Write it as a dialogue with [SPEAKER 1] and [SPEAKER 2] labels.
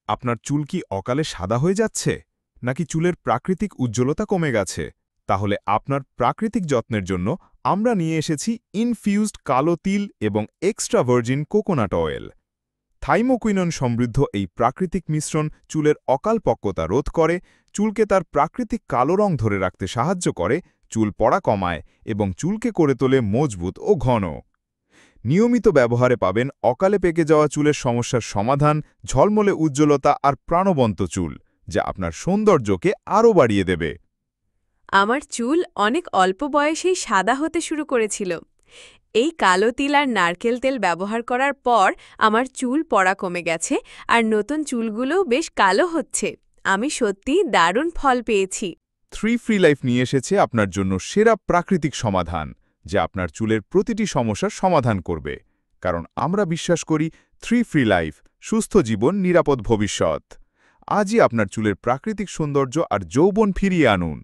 [SPEAKER 1] আপনার চুল কি অকালে সাদা হয়ে যাচ্ছে নাকি চুলের প্রাকৃতিক উজ্জ্বলতা কমে গেছে? তাহলে আপনার প্রাকৃতিক যত্নের জন্য আমরা নিয়ে এসেছি ইনফিউজড কালো তিল এবং extra virgin coconut oil. Thymoquinone সমৃদ্ধ এই প্রাকৃতিক মিশ্রণ চুলের অকালপক্কতা রোধ করে, চুলকে তার প্রাকৃতিক কালো রং ধরে রাখতে সাহায্য করে, চুল পড়া কমায় এবং চুলকে করে তোলে মজবুত ও ঘন। নিয়মিত ব্যবহারে পাবেন অকালে পেকে যাওয়া চুলের সমস্যার সমাধান, ঝলমলে উজ্জ্বলতা আর প্রাণবন্ত চুল, যা আপনার সৌন্দর্যকে আরও বাড়িয়ে দেবে।
[SPEAKER 2] আমার চুল অনেক অল্প বয়সেই সাদা হতে শুরু করেছিল। এই কালো তিল আর নারকেল তেল ব্যবহার করার পর আমার চুল পড়া কমে গেছে আর নতুন চুলগুলোও বেশ কালো হচ্ছে। আমি সত্যিই দারুণ ফল পেয়েছি।
[SPEAKER 1] থ্রি ফ্রি লাইফ নিয়ে এসেছে আপনার জন্য সেরা প্রাকৃতিক সমাধান, যা আপনার চুলের প্রতিটি সমস্যার সমাধান করবে। কারণ আমরা বিশ্বাস করি থ্রি ফ্রি লাইফ, সুস্থ জীবন, নিরাপদ ভবিষ্যৎ। আজই আপনার চুলের প্রাকৃতিক সৌন্দর্য আর যৌবন ফিরিয়ে আনুন।